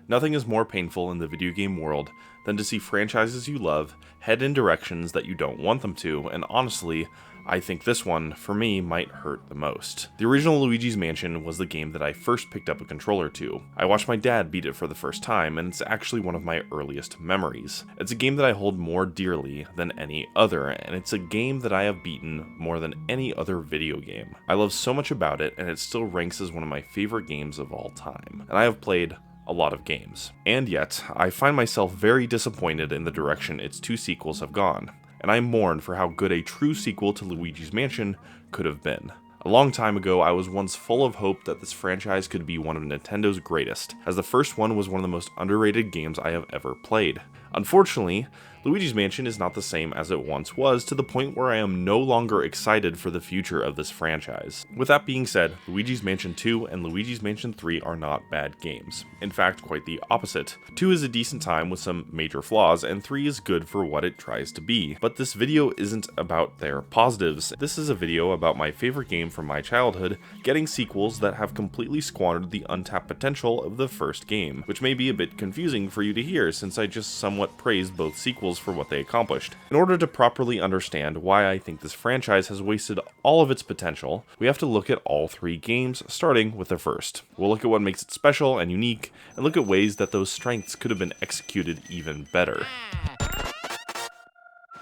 Nothing is more painful in the video game world than to see franchises you love head in directions that you don't want them to, and honestly, I think this one, for me, might hurt the most. The original Luigi's Mansion was the game that I first picked up a controller to. I watched my dad beat it for the first time, and it's actually one of my earliest memories. It's a game that I hold more dearly than any other, and it's a game that I have beaten more than any other video game. I love so much about it, and it still ranks as one of my favorite games of all time. And I have played a lot of games. And yet, I find myself very disappointed in the direction its two sequels have gone, and I mourn for how good a true sequel to Luigi's Mansion could have been. A long time ago, I was once full of hope that this franchise could be one of Nintendo's greatest, as the first one was one of the most underrated games I have ever played. Unfortunately, Luigi's Mansion is not the same as it once was, to the point where I am no longer excited for the future of this franchise. With that being said, Luigi's Mansion 2 and Luigi's Mansion 3 are not bad games. In fact, quite the opposite. 2 is a decent time with some major flaws, and 3 is good for what it tries to be. But this video isn't about their positives. This is a video about my favorite game from my childhood getting sequels that have completely squandered the untapped potential of the first game, which may be a bit confusing for you to hear since I just somewhat praised both sequels for what they accomplished. In order to properly understand why I think this franchise has wasted all of its potential, we have to look at all 3 games, starting with the first. We'll look at what makes it special and unique, and look at ways that those strengths could have been executed even better.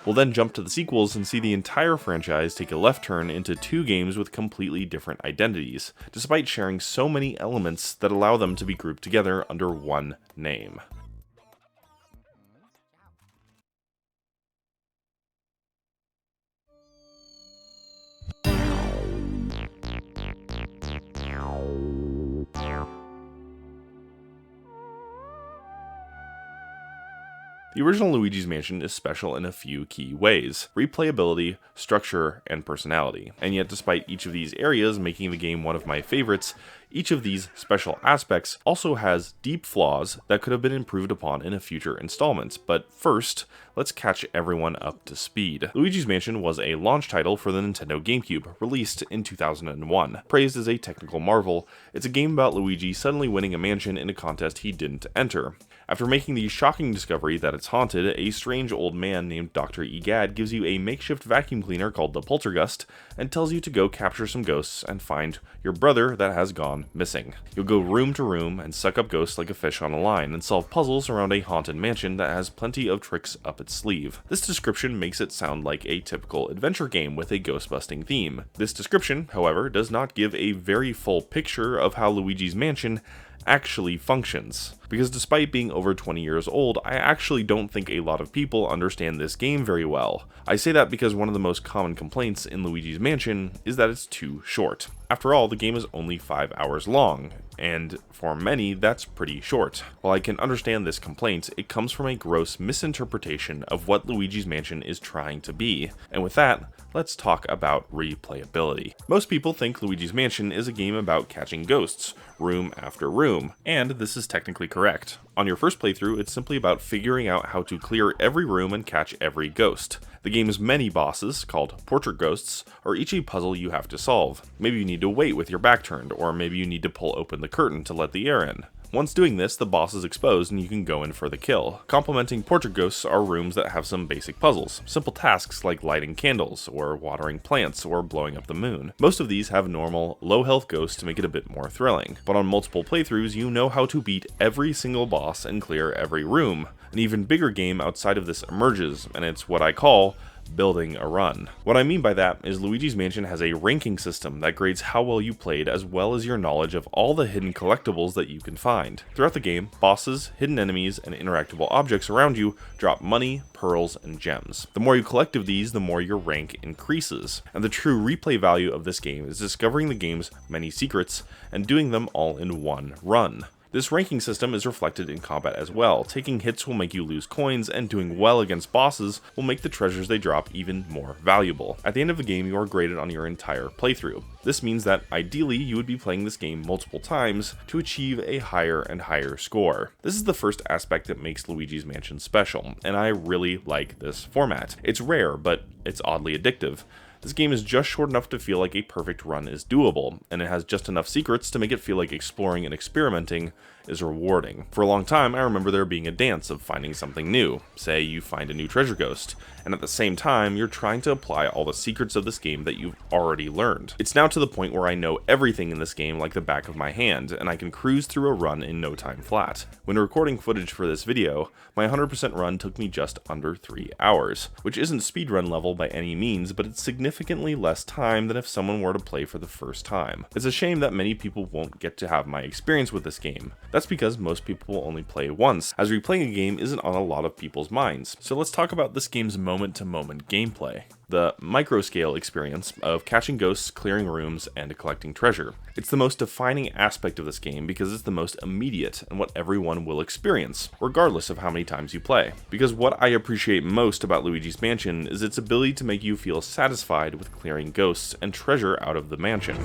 We'll then jump to the sequels and see the entire franchise take a left turn into 2 games with completely different identities, despite sharing so many elements that allow them to be grouped together under one name. The original Luigi's Mansion is special in a few key ways: replayability, structure, and personality. And yet, despite each of these areas making the game one of my favorites, each of these special aspects also has deep flaws that could have been improved upon in a future installment. But first, let's catch everyone up to speed. Luigi's Mansion was a launch title for the Nintendo GameCube, released in 2001. Praised as a technical marvel, it's a game about Luigi suddenly winning a mansion in a contest he didn't enter. After making the shocking discovery that it's haunted, a strange old man named Dr. Egad gives you a makeshift vacuum cleaner called the Poltergust and tells you to go capture some ghosts and find your brother that has gone missing. You'll go room to room and suck up ghosts like a fish on a line and solve puzzles around a haunted mansion that has plenty of tricks up its sleeve. This description makes it sound like a typical adventure game with a ghost-busting theme. This description, however, does not give a very full picture of how Luigi's Mansion actually functions. Because despite being over 20 years old, I actually don't think a lot of people understand this game very well. I say that because one of the most common complaints in Luigi's Mansion is that it's too short. After all, the game is only 5 hours long, and for many, that's pretty short. While I can understand this complaint, it comes from a gross misinterpretation of what Luigi's Mansion is trying to be. And with that, let's talk about replayability. Most people think Luigi's Mansion is a game about catching ghosts, room after room, and this is technically correct. On your first playthrough, it's simply about figuring out how to clear every room and catch every ghost. The game's many bosses, called portrait ghosts, are each a puzzle you have to solve. Maybe you need to wait with your back turned, or maybe you need to pull open the curtain to let the air in. Once doing this, the boss is exposed and you can go in for the kill. Complementing portrait ghosts are rooms that have some basic puzzles, simple tasks like lighting candles, or watering plants, or blowing up the moon. Most of these have normal, low health ghosts to make it a bit more thrilling, but on multiple playthroughs you know how to beat every single boss and clear every room. An even bigger game outside of this emerges, and it's what I call building a run. What I mean by that is Luigi's Mansion has a ranking system that grades how well you played as well as your knowledge of all the hidden collectibles that you can find. Throughout the game, bosses, hidden enemies, and interactable objects around you drop money, pearls, and gems. The more you collect of these, the more your rank increases. And the true replay value of this game is discovering the game's many secrets and doing them all in one run. This ranking system is reflected in combat as well. Taking hits will make you lose coins, and doing well against bosses will make the treasures they drop even more valuable. At the end of the game, you are graded on your entire playthrough. This means that ideally you would be playing this game multiple times to achieve a higher and higher score. This is the first aspect that makes Luigi's Mansion special, and I really like this format. It's rare, but it's oddly addictive. This game is just short enough to feel like a perfect run is doable, and it has just enough secrets to make it feel like exploring and experimenting is rewarding. For a long time, I remember there being a dance of finding something new. Say you find a new treasure ghost, and at the same time, you're trying to apply all the secrets of this game that you've already learned. It's now to the point where I know everything in this game like the back of my hand, and I can cruise through a run in no time flat. When recording footage for this video, my 100% run took me just under 3 hours, which isn't speedrun level by any means, but it's significantly less time than if someone were to play for the first time. It's a shame that many people won't get to have my experience with this game. That's because most people will only play once, as replaying a game isn't on a lot of people's minds. So let's talk about this game's moment-to-moment gameplay. The micro-scale experience of catching ghosts, clearing rooms, and collecting treasure. It's the most defining aspect of this game because it's the most immediate and what everyone will experience, regardless of how many times you play. Because what I appreciate most about Luigi's Mansion is its ability to make you feel satisfied with clearing ghosts and treasure out of the mansion.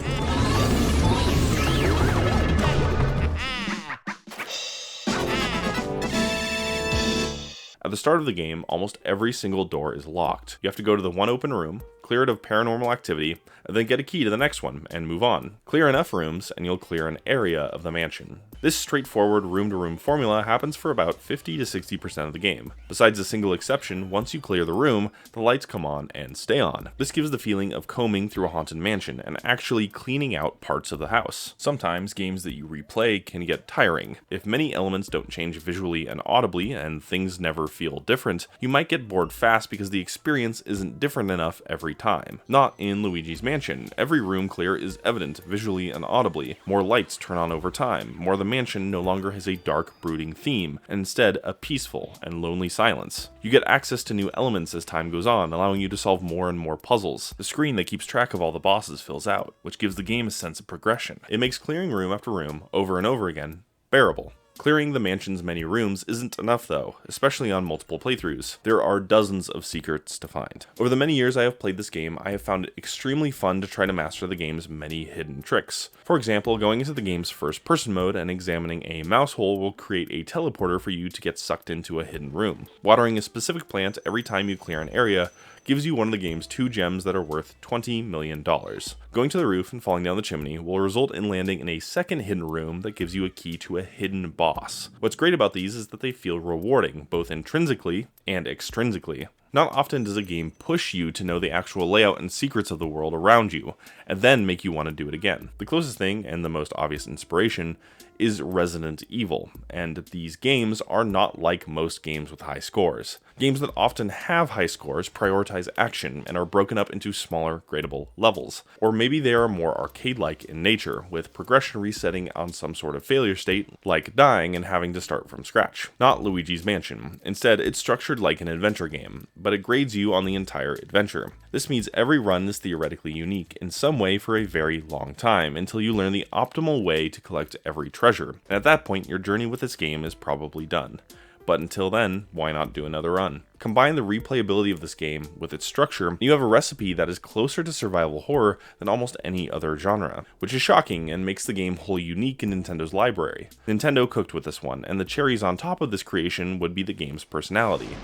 At the start of the game, almost every single door is locked. You have to go to the one open room, clear it of paranormal activity, and then get a key to the next one, and move on. Clear enough rooms, and you'll clear an area of the mansion. This straightforward room-to-room formula happens for about 50 to 60% of the game. Besides a single exception, once you clear the room, the lights come on and stay on. This gives the feeling of combing through a haunted mansion, and actually cleaning out parts of the house. Sometimes, games that you replay can get tiring. If many elements don't change visually and audibly, and things never feel different, you might get bored fast because the experience isn't different enough every time. Not in Luigi's Mansion. Every room clear is evident visually and audibly. More lights turn on over time. More the mansion no longer has a dark, brooding theme, and instead a peaceful and lonely silence. You get access to new elements as time goes on, allowing you to solve more and more puzzles. The screen that keeps track of all the bosses fills out, which gives the game a sense of progression. It makes clearing room after room, over and over again, bearable. Clearing the mansion's many rooms isn't enough though, especially on multiple playthroughs. There are dozens of secrets to find. Over the many years I have played this game, I have found it extremely fun to try to master the game's many hidden tricks. For example, going into the game's first person mode and examining a mouse hole will create a teleporter for you to get sucked into a hidden room. Watering a specific plant every time you clear an area gives you one of the game's 2 gems that are worth $20 million. Going to the roof and falling down the chimney will result in landing in a second hidden room that gives you a key to a hidden boss. What's great about these is that they feel rewarding, both intrinsically and extrinsically. Not often does a game push you to know the actual layout and secrets of the world around you, and then make you want to do it again. The closest thing, and the most obvious inspiration, is Resident Evil, and these games are not like most games with high scores. Games that often have high scores prioritize action and are broken up into smaller, gradable levels. Or maybe they are more arcade-like in nature, with progression resetting on some sort of failure state, like dying and having to start from scratch. Not Luigi's Mansion. Instead, it's structured like an adventure game, but it grades you on the entire adventure. This means every run is theoretically unique in some way for a very long time, until you learn the optimal way to collect every treasure. And at that point, your journey with this game is probably done. But until then, why not do another run? Combine the replayability of this game with its structure, and you have a recipe that is closer to survival horror than almost any other genre, which is shocking and makes the game wholly unique in Nintendo's library. Nintendo cooked with this one, and the cherries on top of this creation would be the game's personality.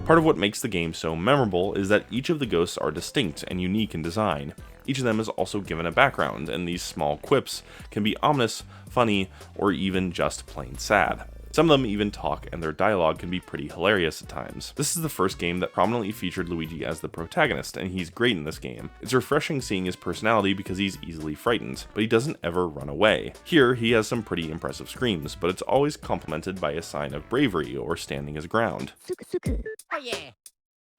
Part of what makes the game so memorable is that each of the ghosts are distinct and unique in design. Each of them is also given a background, and these small quips can be ominous, funny, or even just plain sad. Some of them even talk, and their dialogue can be pretty hilarious at times. This is the first game that prominently featured Luigi as the protagonist, and he's great in this game. It's refreshing seeing his personality because he's easily frightened, but he doesn't ever run away. Here, he has some pretty impressive screams, but it's always complemented by a sign of bravery or standing his ground. Oh yeah.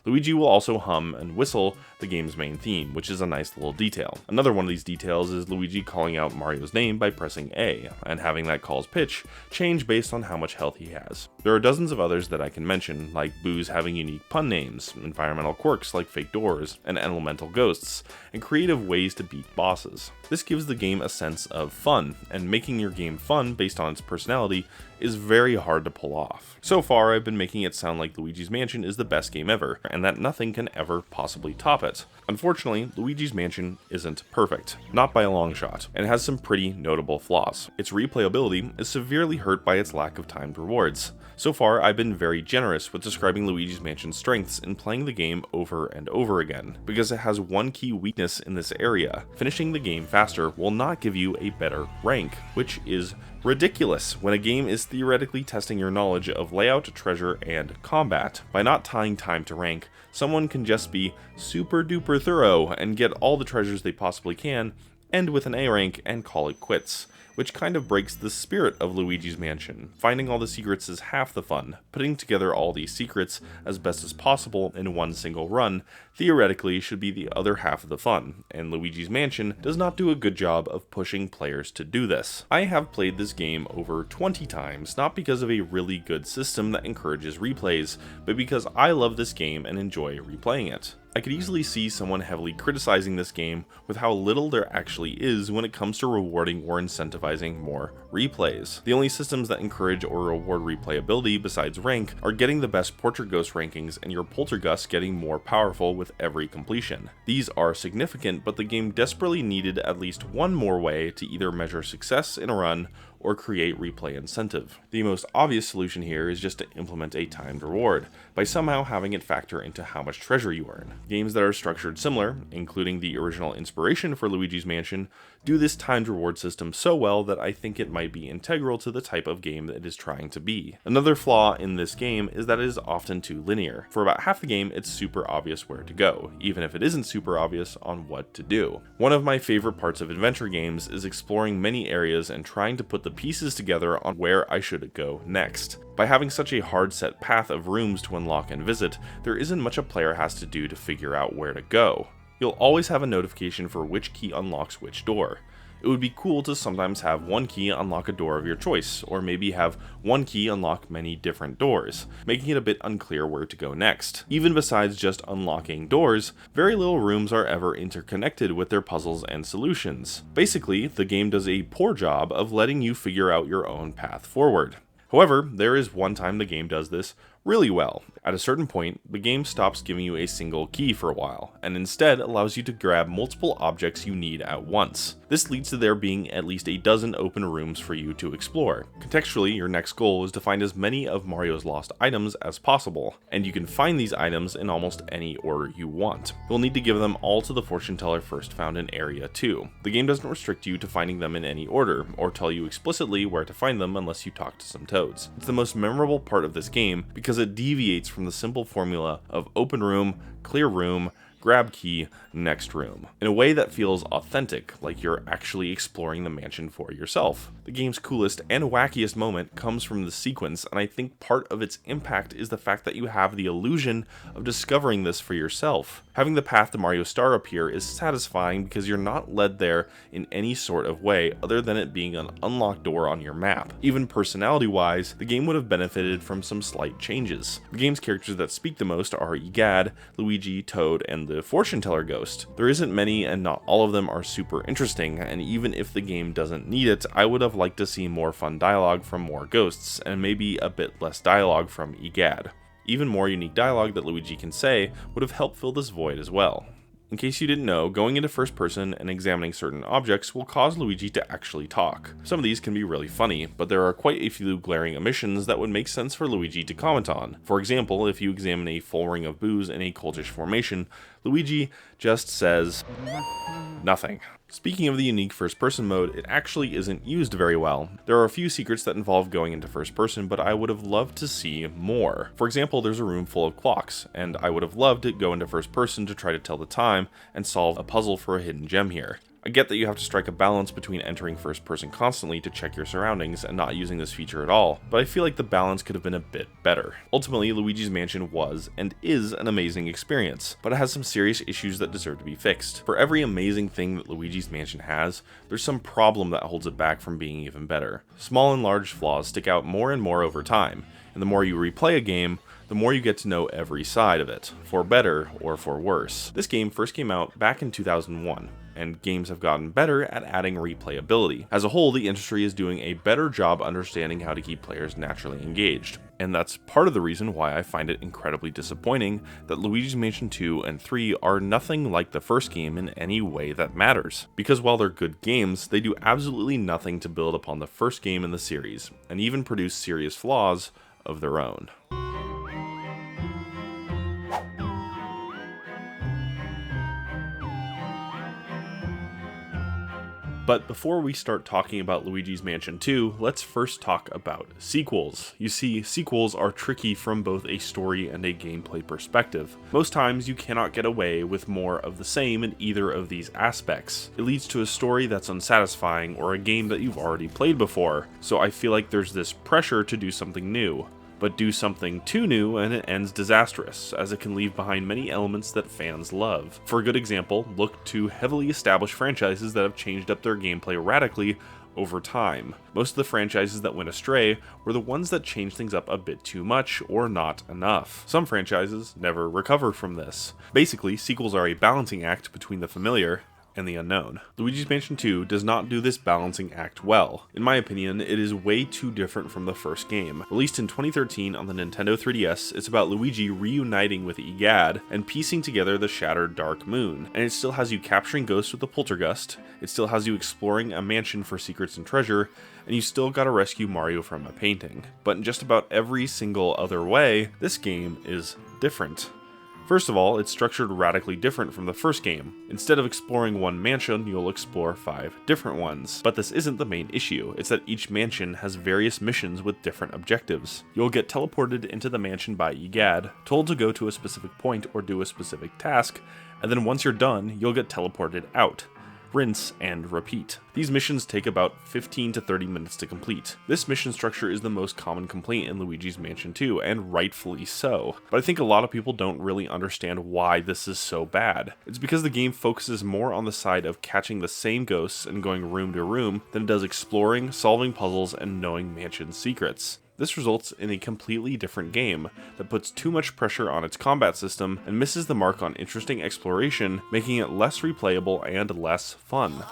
Luigi will also hum and whistle the game's main theme, which is a nice little detail. Another one of these details is Luigi calling out Mario's name by pressing A, and having that call's pitch change based on how much health he has. There are dozens of others that I can mention, like Boos having unique pun names, environmental quirks like fake doors, and elemental ghosts, and creative ways to beat bosses. This gives the game a sense of fun, and making your game fun based on its personality is very hard to pull off. So far, I've been making it sound like Luigi's Mansion is the best game ever, and that nothing can ever possibly top it. Unfortunately, Luigi's Mansion isn't perfect, not by a long shot, and has some pretty notable flaws. Its replayability is severely hurt by its lack of timed rewards. So far, I've been very generous with describing Luigi's Mansion's strengths in playing the game over and over again, because it has one key weakness in this area. Finishing the game faster will not give you a better rank, which is ridiculous when a game is theoretically testing your knowledge of layout, treasure, and combat. By not tying time to rank, someone can just be super duper thorough and get all the treasures they possibly can, end with an A rank, and call it quits, which kind of breaks the spirit of Luigi's Mansion. Finding all the secrets is half the fun. Putting together all these secrets as best as possible in one single run theoretically should be the other half of the fun, and Luigi's Mansion does not do a good job of pushing players to do this. I have played this game over 20 times, not because of a really good system that encourages replays, but because I love this game and enjoy replaying it. I could easily see someone heavily criticizing this game with how little there actually is when it comes to rewarding or incentivizing more replays. The only systems that encourage or reward replayability besides rank are getting the best Portrait Ghost rankings and your Poltergust getting more powerful with every completion. These are significant, but the game desperately needed at least one more way to either measure success in a run or create replay incentive. The most obvious solution here is just to implement a timed reward, by somehow having it factor into how much treasure you earn. Games that are structured similar, including the original inspiration for Luigi's Mansion, do this timed reward system so well that I think it might be integral to the type of game that it is trying to be. Another flaw in this game is that it is often too linear. For about half the game, it's super obvious where to go, even if it isn't super obvious on what to do. One of my favorite parts of adventure games is exploring many areas and trying to put the pieces together on where I should go next. By having such a hard set path of rooms to unlock and visit, there isn't much a player has to do to figure out where to go. You'll always have a notification for which key unlocks which door. It would be cool to sometimes have one key unlock a door of your choice, or maybe have one key unlock many different doors, making it a bit unclear where to go next. Even besides just unlocking doors, very little rooms are ever interconnected with their puzzles and solutions. Basically, the game does a poor job of letting you figure out your own path forward. However, there is one time the game does this really well. At a certain point, the game stops giving you a single key for a while, and instead allows you to grab multiple objects you need at once. This leads to there being at least a dozen open rooms for you to explore. Contextually, your next goal is to find as many of Mario's lost items as possible, and you can find these items in almost any order you want. You'll need to give them all to the fortune teller first found in Area 2. The game doesn't restrict you to finding them in any order, or tell you explicitly where to find them unless you talk to some toads. It's the most memorable part of this game because it deviates from the simple formula of open room, clear room, grab key, next room, in a way that feels authentic, like you're actually exploring the mansion for yourself. The game's coolest and wackiest moment comes from the sequence, and I think part of its impact is the fact that you have the illusion of discovering this for yourself. Having the path to Mario Star appear is satisfying because you're not led there in any sort of way other than it being an unlocked door on your map. Even personality-wise, the game would have benefited from some slight changes. The game's characters that speak the most are Egad, Luigi, Toad, and the fortune teller ghost. There isn't many, and not all of them are super interesting, and even if the game doesn't need it, I would have liked to see more fun dialogue from more ghosts, and maybe a bit less dialogue from Egad. Even more unique dialogue that Luigi can say would have helped fill this void as well. In case you didn't know, going into first person and examining certain objects will cause Luigi to actually talk. Some of these can be really funny, but there are quite a few glaring omissions that would make sense for Luigi to comment on. For example, if you examine a full ring of booze in a cultish formation, Luigi just says nothing. Speaking of the unique first-person mode, it actually isn't used very well. There are a few secrets that involve going into first person, but I would have loved to see more. For example, there's a room full of clocks, and I would have loved to go into first person to try to tell the time and solve a puzzle for a hidden gem here. I get that you have to strike a balance between entering first person constantly to check your surroundings and not using this feature at all, but I feel like the balance could have been a bit better. Ultimately, Luigi's Mansion was and is an amazing experience, but it has some serious issues that deserve to be fixed. For every amazing thing that Luigi's Mansion has, there's some problem that holds it back from being even better. Small and large flaws stick out more and more over time, and the more you replay a game, the more you get to know every side of it, for better or for worse. This game first came out back in 2001, and games have gotten better at adding replayability. As a whole, the industry is doing a better job understanding how to keep players naturally engaged, and that's part of the reason why I find it incredibly disappointing that Luigi's Mansion 2 and 3 are nothing like the first game in any way that matters. Because while they're good games, they do absolutely nothing to build upon the first game in the series, and even produce serious flaws of their own. But before we start talking about Luigi's Mansion 2, let's first talk about sequels. You see, sequels are tricky from both a story and a gameplay perspective. Most times you cannot get away with more of the same in either of these aspects. It leads to a story that's unsatisfying or a game that you've already played before, so I feel like there's this pressure to do something new. But do something too new and it ends disastrous, as it can leave behind many elements that fans love. For a good example, look to heavily established franchises that have changed up their gameplay radically over time. Most of the franchises that went astray were the ones that changed things up a bit too much or not enough. Some franchises never recovered from this. Basically, sequels are a balancing act between the familiar and the unknown. Luigi's Mansion 2 does not do this balancing act well. In my opinion, it is way too different from the first game. Released in 2013 on the Nintendo 3DS, it's about Luigi reuniting with Egad and piecing together the shattered Dark Moon. And it still has you capturing ghosts with the Poltergust, it still has you exploring a mansion for secrets and treasure, and you still gotta rescue Mario from a painting. But in just about every single other way, this game is different. First of all, it's structured radically different from the first game. Instead of exploring one mansion, you'll explore 5 different ones. But this isn't the main issue, it's that each mansion has various missions with different objectives. You'll get teleported into the mansion by Egad, told to go to a specific point or do a specific task, and then once you're done, you'll get teleported out. Rinse, and repeat. These missions take about 15 to 30 minutes to complete. This mission structure is the most common complaint in Luigi's Mansion 2, and rightfully so. But I think a lot of people don't really understand why this is so bad. It's because the game focuses more on the side of catching the same ghosts and going room to room than it does exploring, solving puzzles, and knowing mansion secrets. This results in a completely different game that puts too much pressure on its combat system and misses the mark on interesting exploration, making it less replayable and less fun.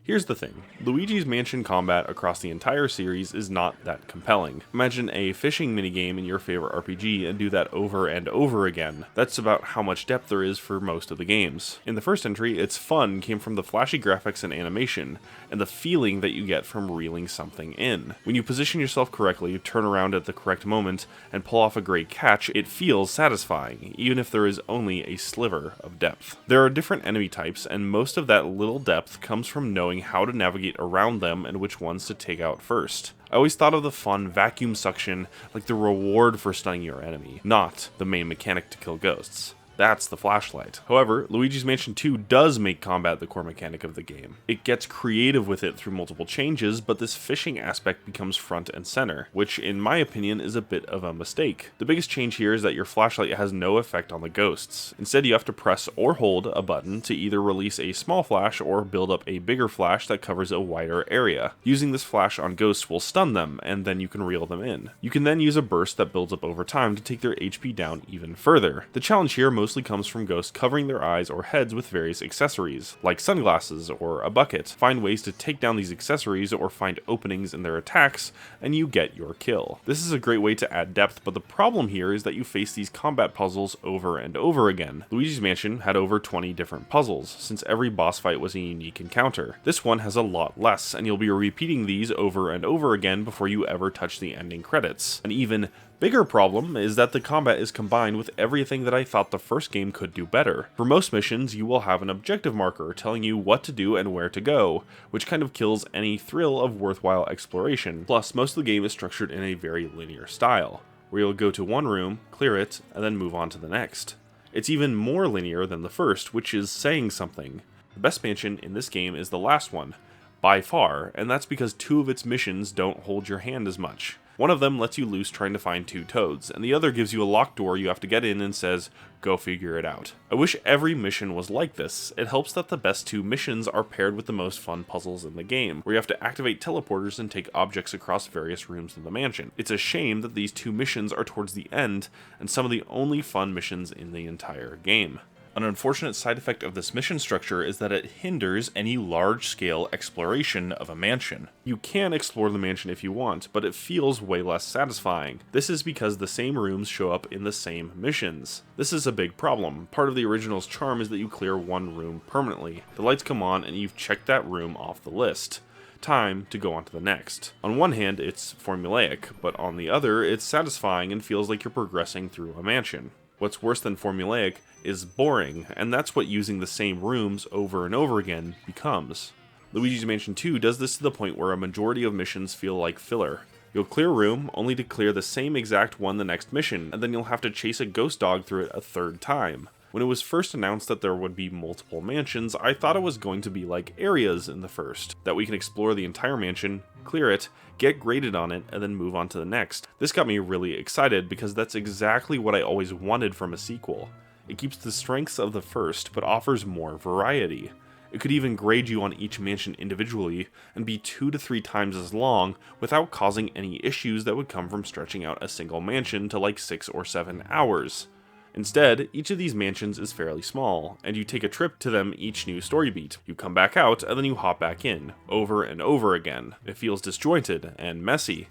Here's the thing, Luigi's Mansion combat across the entire series is not that compelling. Imagine a fishing minigame in your favorite RPG and do that over and over again. That's about how much depth there is for most of the games. In the first entry, its fun came from the flashy graphics and animation, and the feeling that you get from reeling something in. When you position yourself correctly, turn around at the correct moment, and pull off a great catch, it feels satisfying, even if there is only a sliver of depth. There are different enemy types, and most of that little depth comes from knowing how to navigate around them and which ones to take out first. I always thought of the fun vacuum suction like the reward for stunning your enemy, not the main mechanic to kill ghosts. That's the flashlight. However, Luigi's Mansion 2 does make combat the core mechanic of the game. It gets creative with it through multiple changes, but this fishing aspect becomes front and center, which in my opinion is a bit of a mistake. The biggest change here is that your flashlight has no effect on the ghosts. Instead, you have to press or hold a button to either release a small flash or build up a bigger flash that covers a wider area. Using this flash on ghosts will stun them, and then you can reel them in. You can then use a burst that builds up over time to take their HP down even further. The challenge here mostly comes from ghosts covering their eyes or heads with various accessories, like sunglasses or a bucket. Find ways to take down these accessories or find openings in their attacks, and you get your kill. This is a great way to add depth, but the problem here is that you face these combat puzzles over and over again. Luigi's Mansion had over 20 different puzzles, since every boss fight was a unique encounter. This one has a lot less, and you'll be repeating these over and over again before you ever touch the ending credits. An even bigger problem is that the combat is combined with everything that I thought the first game could do better. For most missions, you will have an objective marker telling you what to do and where to go, which kind of kills any thrill of worthwhile exploration. Plus, most of the game is structured in a very linear style, where you'll go to one room, clear it, and then move on to the next. It's even more linear than the first, which is saying something. The best mansion in this game is the last one, by far, and that's because 2 of its missions don't hold your hand as much. One of them lets you loose trying to find 2 toads, and the other gives you a locked door you have to get in and says, go figure it out. I wish every mission was like this. It helps that the best 2 missions are paired with the most fun puzzles in the game, where you have to activate teleporters and take objects across various rooms in the mansion. It's a shame that these 2 missions are towards the end, and some of the only fun missions in the entire game. An unfortunate side effect of this mission structure is that it hinders any large-scale exploration of a mansion. You can explore the mansion if you want, but it feels way less satisfying. This is because the same rooms show up in the same missions. This is a big problem. Part of the original's charm is that you clear one room permanently. The lights come on and you've checked that room off the list. time to go on to the next. On one hand, it's formulaic, but on the other, it's satisfying and feels like you're progressing through a mansion. What's worse than formulaic is boring, and that's what using the same rooms over and over again becomes. Luigi's Mansion 2 does this to the point where a majority of missions feel like filler. You'll clear a room, only to clear the same exact one the next mission, and then you'll have to chase a ghost dog through it a third time. When it was first announced that there would be multiple mansions, I thought it was going to be like areas in the first, that we can explore the entire mansion, clear it, get graded on it, and then move on to the next. This got me really excited because that's exactly what I always wanted from a sequel. It keeps the strengths of the first, but offers more variety. It could even grade you on each mansion individually, and be 2 to 3 times as long, without causing any issues that would come from stretching out a single mansion to like 6 or 7 hours. Instead, each of these mansions is fairly small, and you take a trip to them each new story beat. You come back out, and then you hop back in, over and over again. It feels disjointed and messy.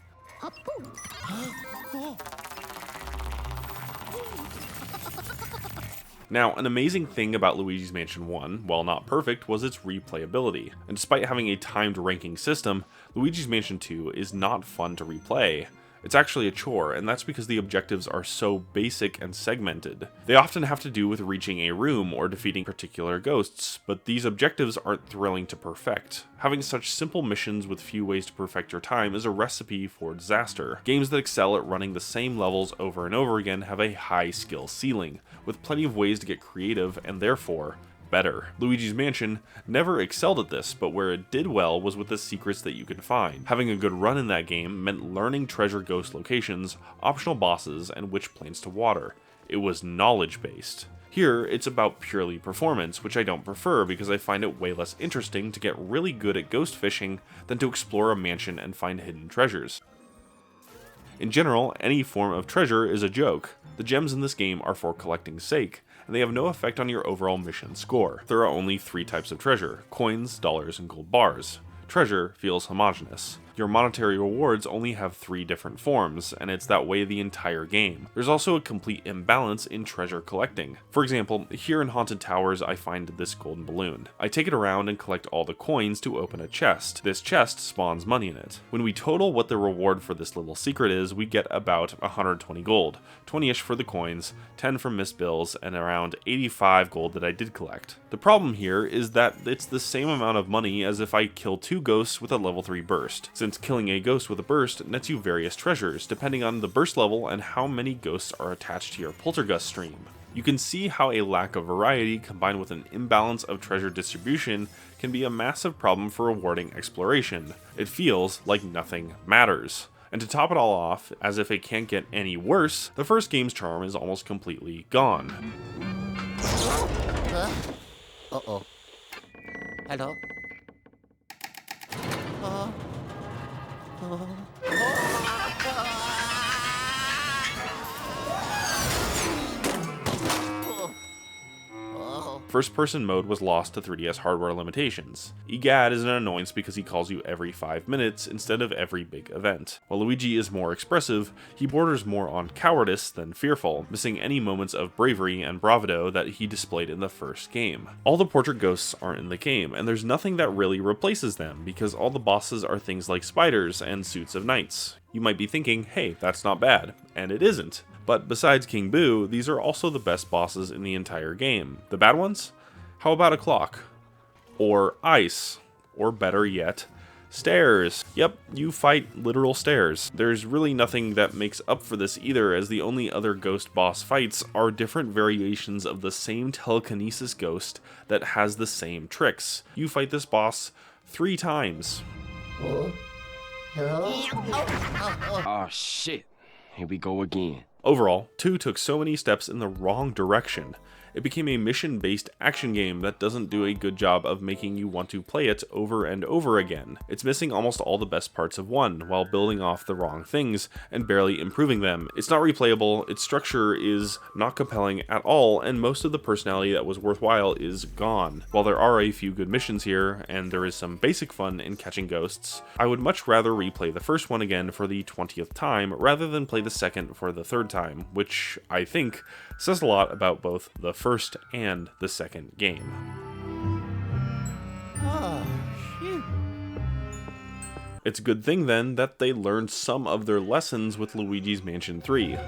Now, an amazing thing about Luigi's Mansion 1, while not perfect, was its replayability. And despite having a timed ranking system, Luigi's Mansion 2 is not fun to replay. It's actually a chore, and that's because the objectives are so basic and segmented. They often have to do with reaching a room or defeating particular ghosts, but these objectives aren't thrilling to perfect. Having such simple missions with few ways to perfect your time is a recipe for disaster. Games that excel at running the same levels over and over again have a high skill ceiling, with plenty of ways to get creative and therefore better. Luigi's Mansion never excelled at this, but where it did well was with the secrets that you could find. Having a good run in that game meant learning treasure ghost locations, optional bosses, and which planes to water. It was knowledge based. Here, it's about purely performance, which I don't prefer because I find it way less interesting to get really good at ghost fishing than to explore a mansion and find hidden treasures. In general, any form of treasure is a joke. The gems in this game are for collecting's sake, and they have no effect on your overall mission score. There are only 3 types of treasure: coins, dollars, and gold bars. Treasure feels homogeneous. Your monetary rewards only have 3 different forms, and it's that way the entire game. There's also a complete imbalance in treasure collecting. For example, here in Haunted Towers I find this golden balloon. I take it around and collect all the coins to open a chest. This chest spawns money in it. When we total what the reward for this little secret is, we get about 120 gold, 20-ish for the coins, 10 from missed bills, and around 85 gold that I did collect. The problem here is that it's the same amount of money as if I kill 2 ghosts with a level 3 burst, since killing a ghost with a burst nets you various treasures, depending on the burst level and how many ghosts are attached to your poltergust stream. You can see how a lack of variety combined with an imbalance of treasure distribution can be a massive problem for rewarding exploration. It feels like nothing matters. And to top it all off, as if it can't get any worse, the first game's charm is almost completely gone. Uh-oh. Hello? First-person mode was lost to 3DS hardware limitations. Egad is an annoyance because he calls you every 5 minutes instead of every big event. While Luigi is more expressive, he borders more on cowardice than fearful, missing any moments of bravery and bravado that he displayed in the first game. All the portrait ghosts aren't in the game, and there's nothing that really replaces them, because all the bosses are things like spiders and suits of knights. You might be thinking, hey, that's not bad, and it isn't. But besides King Boo, these are also the best bosses in the entire game. The bad ones? How about a clock? Or ice? Or better yet, stairs. Yep, you fight literal stairs. There's really nothing that makes up for this either, as the only other ghost boss fights are different variations of the same telekinesis ghost that has the same tricks. You fight this boss 3 times. Oh shit, here we go again. Overall, 2 took so many steps in the wrong direction. It became a mission-based action game that doesn't do a good job of making you want to play it over and over again. It's missing almost all the best parts of 1, while building off the wrong things and barely improving them. It's not replayable, its structure is not compelling at all, and most of the personality that was worthwhile is gone. While there are a few good missions here, and there is some basic fun in catching ghosts, I would much rather replay the first one again for the 20th time, rather than play the second for the 3rd time, which I think says a lot about both the first and the second game. Oh, shoot. It's a good thing then that they learned some of their lessons with Luigi's Mansion 3.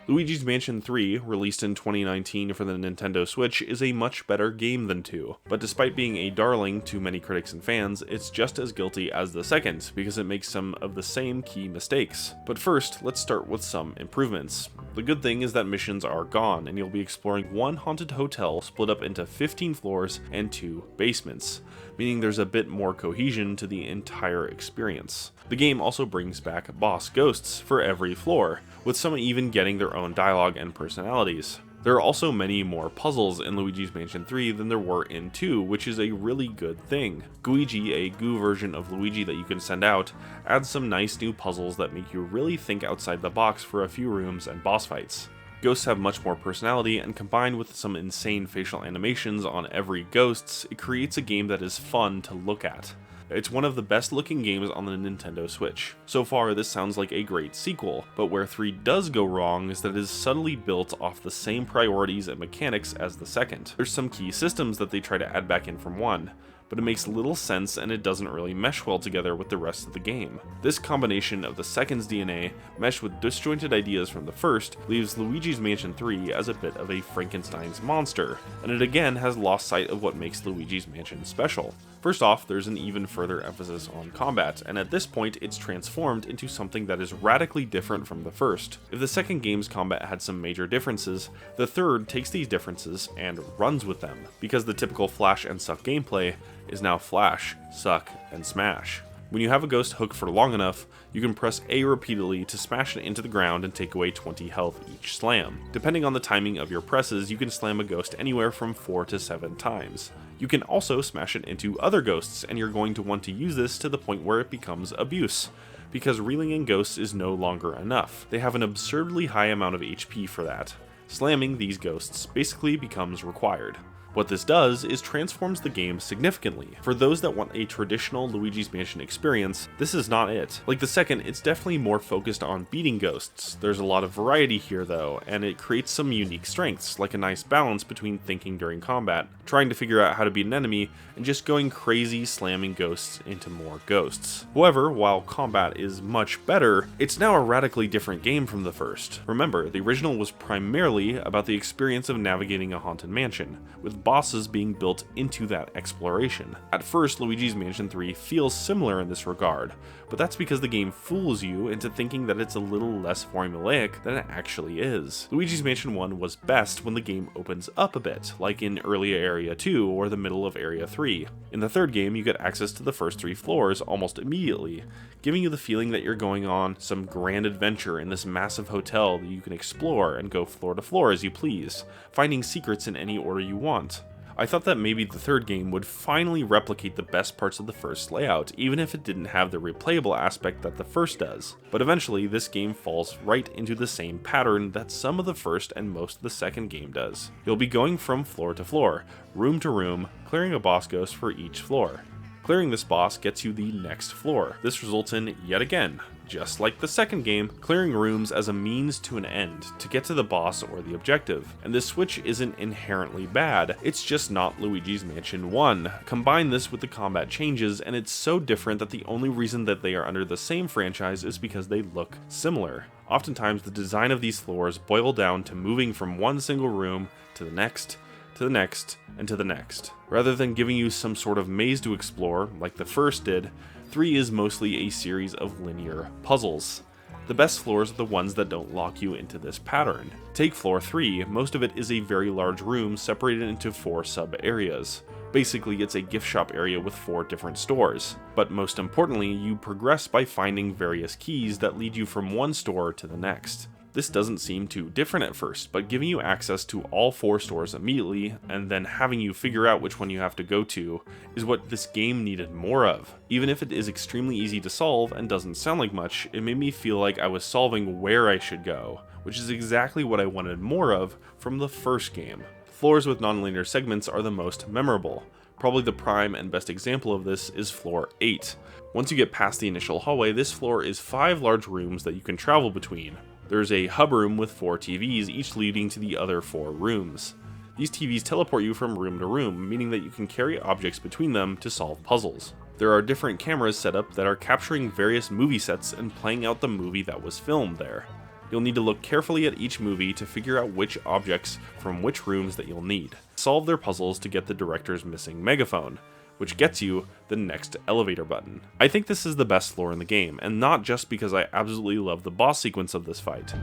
Luigi's Mansion 3, released in 2019 for the Nintendo Switch, is a much better game than 2, but despite being a darling to many critics and fans, it's just as guilty as the second, because it makes some of the same key mistakes. But first, let's start with some improvements. The good thing is that missions are gone, and you'll be exploring one haunted hotel split up into 15 floors and 2 basements, meaning there's a bit more cohesion to the entire experience. The game also brings back boss ghosts for every floor, with some even getting their own dialogue and personalities. There are also many more puzzles in Luigi's Mansion 3 than there were in 2, which is a really good thing. Luigi, a goo version of Luigi that you can send out, adds some nice new puzzles that make you really think outside the box for a few rooms and boss fights. Ghosts have much more personality, and combined with some insane facial animations on every ghosts, it creates a game that is fun to look at. It's one of the best looking games on the Nintendo Switch. So far, this sounds like a great sequel, but where 3 does go wrong is that it is subtly built off the same priorities and mechanics as the second. There's some key systems that they try to add back in from 1, but it makes little sense and it doesn't really mesh well together with the rest of the game. This combination of the second's DNA, meshed with disjointed ideas from the first, leaves Luigi's Mansion 3 as a bit of a Frankenstein's monster, and it again has lost sight of what makes Luigi's Mansion special. First off, there's an even further emphasis on combat, and at this point it's transformed into something that is radically different from the first. If the second game's combat had some major differences, the third takes these differences and runs with them, because the typical flash and suck gameplay is now flash, suck, and smash. When you have a ghost hooked for long enough, you can press A repeatedly to smash it into the ground and take away 20 health each slam. Depending on the timing of your presses, you can slam a ghost anywhere from 4 to 7 times. You can also smash it into other ghosts, and you're going to want to use this to the point where it becomes abuse, because reeling in ghosts is no longer enough. They have an absurdly high amount of HP for that. Slamming these ghosts basically becomes required. What this does is transforms the game significantly. For those that want a traditional Luigi's Mansion experience, this is not it. Like the second, it's definitely more focused on beating ghosts. There's a lot of variety here though, and it creates some unique strengths, like a nice balance between thinking during combat, trying to figure out how to beat an enemy, and just going crazy slamming ghosts into more ghosts. However, while combat is much better, it's now a radically different game from the first. Remember, the original was primarily about the experience of navigating a haunted mansion, with bosses being built into that exploration. At first, Luigi's Mansion 3 feels similar in this regard, but that's because the game fools you into thinking that it's a little less formulaic than it actually is. Luigi's Mansion 1 was best when the game opens up a bit, like in early Area 2 or the middle of Area 3. In the third game, you get access to the first 3 floors almost immediately, giving you the feeling that you're going on some grand adventure in this massive hotel that you can explore and go floor to floor as you please, finding secrets in any order you want. I thought that maybe the third game would finally replicate the best parts of the first layout, even if it didn't have the replayable aspect that the first does. But eventually, this game falls right into the same pattern that some of the first and most of the second game does. You'll be going from floor to floor, room to room, clearing a boss ghost for each floor. Clearing this boss gets you the next floor. This results in, yet again, just like the second game, clearing rooms as a means to an end to get to the boss or the objective. And this switch isn't inherently bad, it's just not Luigi's Mansion 1. Combine this with the combat changes and it's so different that the only reason that they are under the same franchise is because they look similar. Oftentimes the design of these floors boil down to moving from one single room to the next, to the next, and to the next. Rather than giving you some sort of maze to explore, like the first did, 3 is mostly a series of linear puzzles. The best floors are the ones that don't lock you into this pattern. Take floor 3, most of it is a very large room separated into 4 sub-areas. Basically, it's a gift shop area with 4 different stores. But most importantly, you progress by finding various keys that lead you from one store to the next. This doesn't seem too different at first, but giving you access to all 4 stores immediately, and then having you figure out which one you have to go to, is what this game needed more of. Even if it is extremely easy to solve and doesn't sound like much, it made me feel like I was solving where I should go, which is exactly what I wanted more of from the first game. Floors with non-linear segments are the most memorable. Probably the prime and best example of this is floor 8. Once you get past the initial hallway, this floor is 5 large rooms that you can travel between. There's a hub room with 4 TVs, each leading to the other 4 rooms. These TVs teleport you from room to room, meaning that you can carry objects between them to solve puzzles. There are different cameras set up that are capturing various movie sets and playing out the movie that was filmed there. You'll need to look carefully at each movie to figure out which objects from which rooms that you'll need. Solve their puzzles to get the director's missing megaphone, which gets you the next elevator button. I think this is the best floor in the game, and not just because I absolutely love the boss sequence of this fight.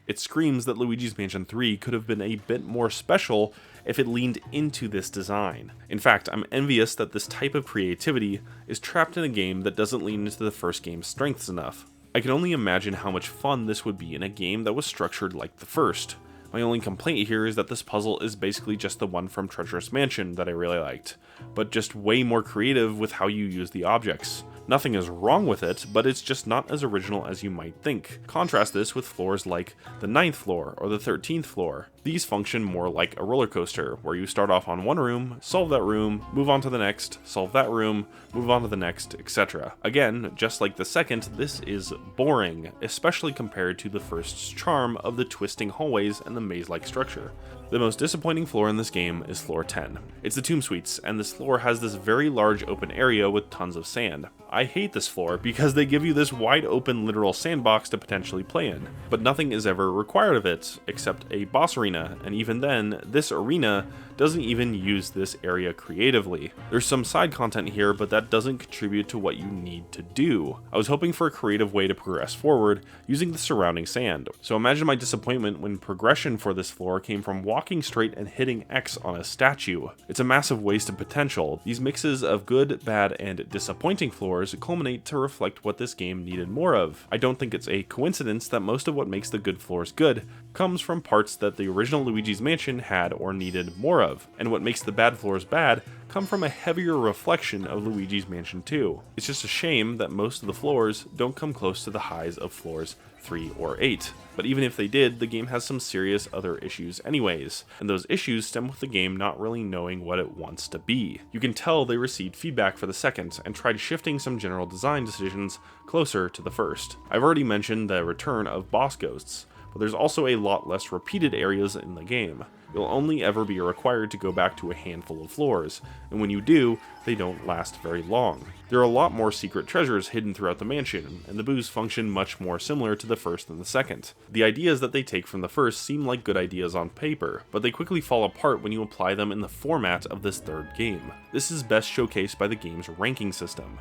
It screams that Luigi's Mansion 3 could have been a bit more special if it leaned into this design. In fact, I'm envious that this type of creativity is trapped in a game that doesn't lean into the first game's strengths enough. I can only imagine how much fun this would be in a game that was structured like the first. My only complaint here is that this puzzle is basically just the one from Treacherous Mansion that I really liked, but just way more creative with how you use the objects. Nothing is wrong with it, but it's just not as original as you might think. Contrast this with floors like the 9th floor or the 13th floor. These function more like a roller coaster, where you start off on one room, solve that room, move on to the next, solve that room, move on to the next, etc. Again, just like the second, this is boring, especially compared to the first's charm of the twisting hallways and the maze-like structure. The most disappointing floor in this game is floor 10. It's the Tomb Suites, and this floor has this very large open area with tons of sand. I hate this floor because they give you this wide open literal sandbox to potentially play in, but nothing is ever required of it except a boss arena, and even then, this arena doesn't even use this area creatively. There's some side content here, but that doesn't contribute to what you need to do. I was hoping for a creative way to progress forward using the surrounding sand, so imagine my disappointment when progression for this floor came from walking straight and hitting X on a statue. It's a massive waste of potential. These mixes of good, bad, and disappointing floors culminate to reflect what this game needed more of. I don't think it's a coincidence that most of what makes the good floors good comes from parts that the original Luigi's Mansion had or needed more of, and what makes the bad floors bad come from a heavier reflection of Luigi's Mansion 2. It's just a shame that most of the floors don't come close to the highs of floors 3 or 8. But even if they did, the game has some serious other issues anyways, and those issues stem with the game not really knowing what it wants to be. You can tell they received feedback for the second and tried shifting some general design decisions closer to the first. I've already mentioned the return of boss ghosts, but there's also a lot less repeated areas in the game. You'll only ever be required to go back to a handful of floors, and when you do, they don't last very long. There are a lot more secret treasures hidden throughout the mansion, and the boos function much more similar to the first than the second. The ideas that they take from the first seem like good ideas on paper, but they quickly fall apart when you apply them in the format of this third game. This is best showcased by the game's ranking system.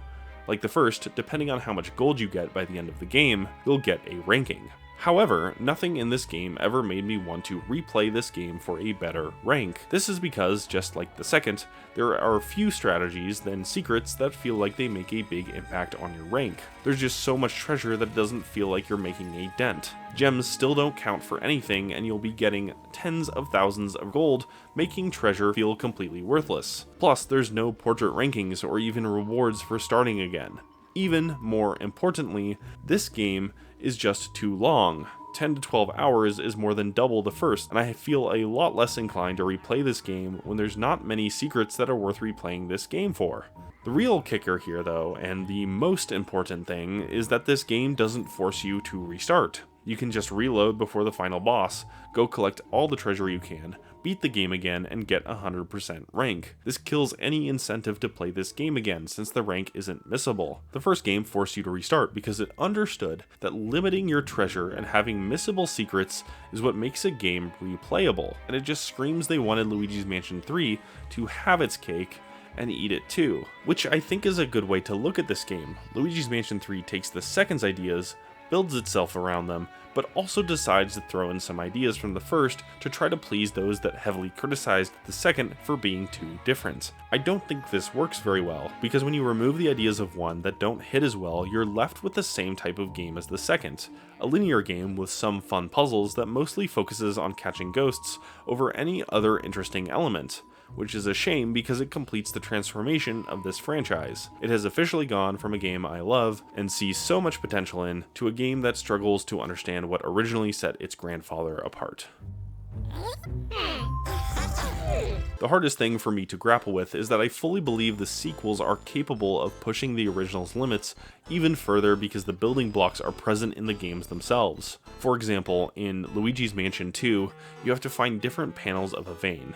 Like the first, depending on how much gold you get by the end of the game, you'll get a ranking. However, nothing in this game ever made me want to replay this game for a better rank. This is because, just like the second, there are few strategies than secrets that feel like they make a big impact on your rank. There's just so much treasure that it doesn't feel like you're making a dent. Gems still don't count for anything, and you'll be getting tens of thousands of gold, making treasure feel completely worthless. Plus, there's no portrait rankings or even rewards for starting again. Even more importantly, this game is just too long. 10 to 12 hours is more than double the first, and I feel a lot less inclined to replay this game when there's not many secrets that are worth replaying this game for. The real kicker here though, and the most important thing, is that this game doesn't force you to restart. You can just reload before the final boss, go collect all the treasure you can, beat the game again, and get 100% rank. This kills any incentive to play this game again since the rank isn't missable. The first game forced you to restart because it understood that limiting your treasure and having missable secrets is what makes a game replayable, and it just screams they wanted Luigi's Mansion 3 to have its cake and eat it too, which I think is a good way to look at this game. Luigi's Mansion 3 takes the second's ideas, builds itself around them, but also decides to throw in some ideas from the first to try to please those that heavily criticized the second for being too different. I don't think this works very well, because when you remove the ideas of one that don't hit as well, you're left with the same type of game as the second, a linear game with some fun puzzles that mostly focuses on catching ghosts over any other interesting element, which is a shame because it completes the transformation of this franchise. It has officially gone from a game I love and see so much potential in, to a game that struggles to understand what originally set its grandfather apart. The hardest thing for me to grapple with is that I fully believe the sequels are capable of pushing the original's limits even further because the building blocks are present in the games themselves. For example, in Luigi's Mansion 2, you have to find different panels of a vein.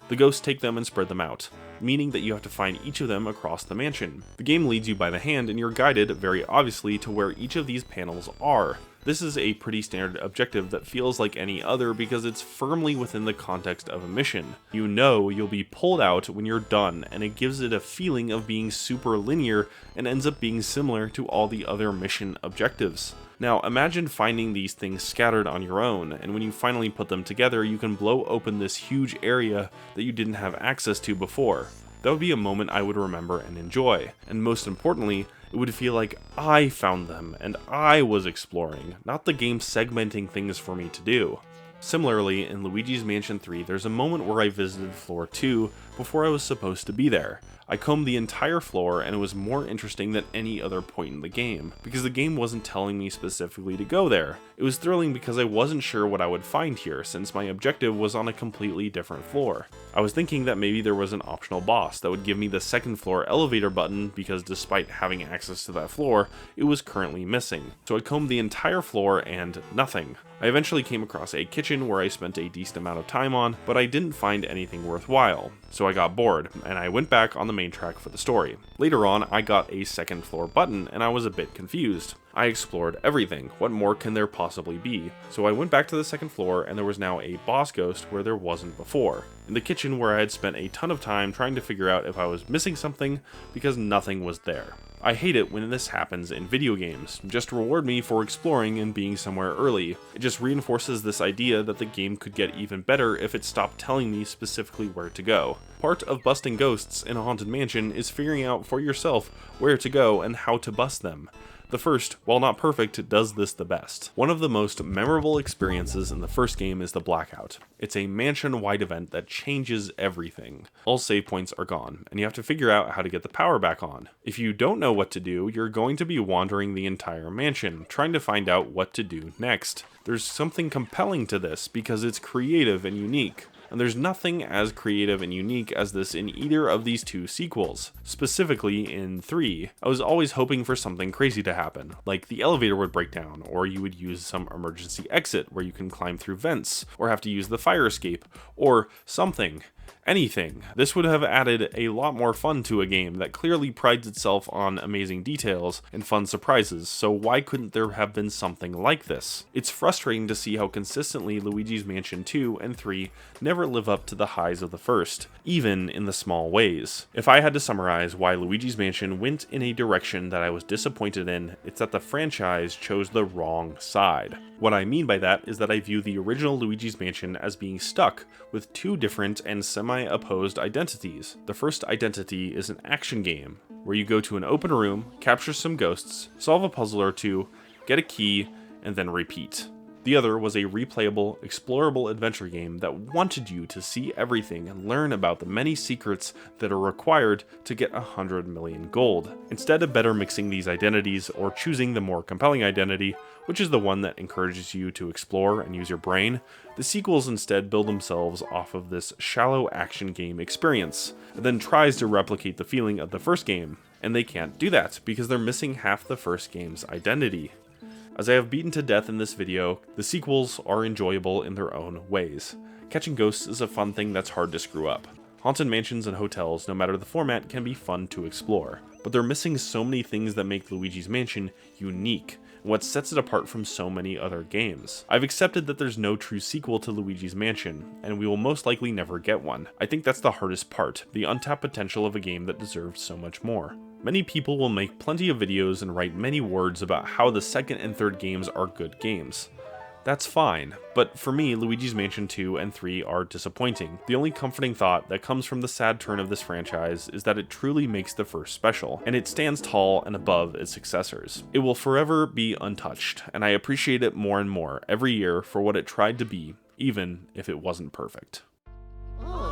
The ghosts take them and spread them out, meaning that you have to find each of them across the mansion. The game leads you by the hand and you're guided, very obviously, to where each of these panels are. This is a pretty standard objective that feels like any other because it's firmly within the context of a mission. You know you'll be pulled out when you're done, and it gives it a feeling of being super linear and ends up being similar to all the other mission objectives. Now imagine finding these things scattered on your own, and when you finally put them together, you can blow open this huge area that you didn't have access to before. That would be a moment I would remember and enjoy, and most importantly, it would feel like I found them and I was exploring, not the game segmenting things for me to do. Similarly, in Luigi's Mansion 3, there's a moment where I visited floor 2 before I was supposed to be there. I combed the entire floor and it was more interesting than any other point in the game, because the game wasn't telling me specifically to go there. It was thrilling because I wasn't sure what I would find here, since my objective was on a completely different floor. I was thinking that maybe there was an optional boss that would give me the second floor elevator button, because despite having access to that floor, it was currently missing. So I combed the entire floor and nothing. I eventually came across a kitchen where I spent a decent amount of time on, but I didn't find anything worthwhile, so I got bored, and I went back on the main track for the story. Later on, I got a second floor button, and I was a bit confused. I explored everything, what more can there possibly be? So I went back to the second floor, and there was now a boss ghost where there wasn't before. In the kitchen where I had spent a ton of time trying to figure out if I was missing something, because nothing was there. I hate it when this happens in video games. Just reward me for exploring and being somewhere early. It just reinforces this idea that the game could get even better if it stopped telling me specifically where to go. Part of busting ghosts in a haunted mansion is figuring out for yourself where to go and how to bust them. The first, while not perfect, does this the best. One of the most memorable experiences in the first game is the Blackout. It's a mansion-wide event that changes everything. All save points are gone, and you have to figure out how to get the power back on. If you don't know what to do, you're going to be wandering the entire mansion, trying to find out what to do next. There's something compelling to this because it's creative and unique. And there's nothing as creative and unique as this in either of these two sequels. Specifically in 3, I was always hoping for something crazy to happen, like the elevator would break down, or you would use some emergency exit where you can climb through vents, or have to use the fire escape, or something. Anything. This would have added a lot more fun to a game that clearly prides itself on amazing details and fun surprises, so why couldn't there have been something like this? It's frustrating to see how consistently Luigi's Mansion 2 and 3 never live up to the highs of the first, even in the small ways. If I had to summarize why Luigi's Mansion went in a direction that I was disappointed in, it's that the franchise chose the wrong side. What I mean by that is that I view the original Luigi's Mansion as being stuck with two different and semi-opposed identities. The first identity is an action game, where you go to an open room, capture some ghosts, solve a puzzle or two, get a key, and then repeat. The other was a replayable, explorable adventure game that wanted you to see everything and learn about the many secrets that are required to get 100 million gold. Instead of better mixing these identities or choosing the more compelling identity, which is the one that encourages you to explore and use your brain, the sequels instead build themselves off of this shallow action game experience, and then tries to replicate the feeling of the first game. And they can't do that because they're missing half the first game's identity. As I have beaten to death in this video, the sequels are enjoyable in their own ways. Catching ghosts is a fun thing that's hard to screw up. Haunted mansions and hotels, no matter the format, can be fun to explore, but they're missing so many things that make Luigi's Mansion unique, and what sets it apart from so many other games. I've accepted that there's no true sequel to Luigi's Mansion, and we will most likely never get one. I think that's the hardest part, the untapped potential of a game that deserves so much more. Many people will make plenty of videos and write many words about how the second and third games are good games. That's fine, but for me, Luigi's Mansion 2 and 3 are disappointing. The only comforting thought that comes from the sad turn of this franchise is that it truly makes the first special, and it stands tall and above its successors. It will forever be untouched, and I appreciate it more and more every year for what it tried to be, even if it wasn't perfect. Oh.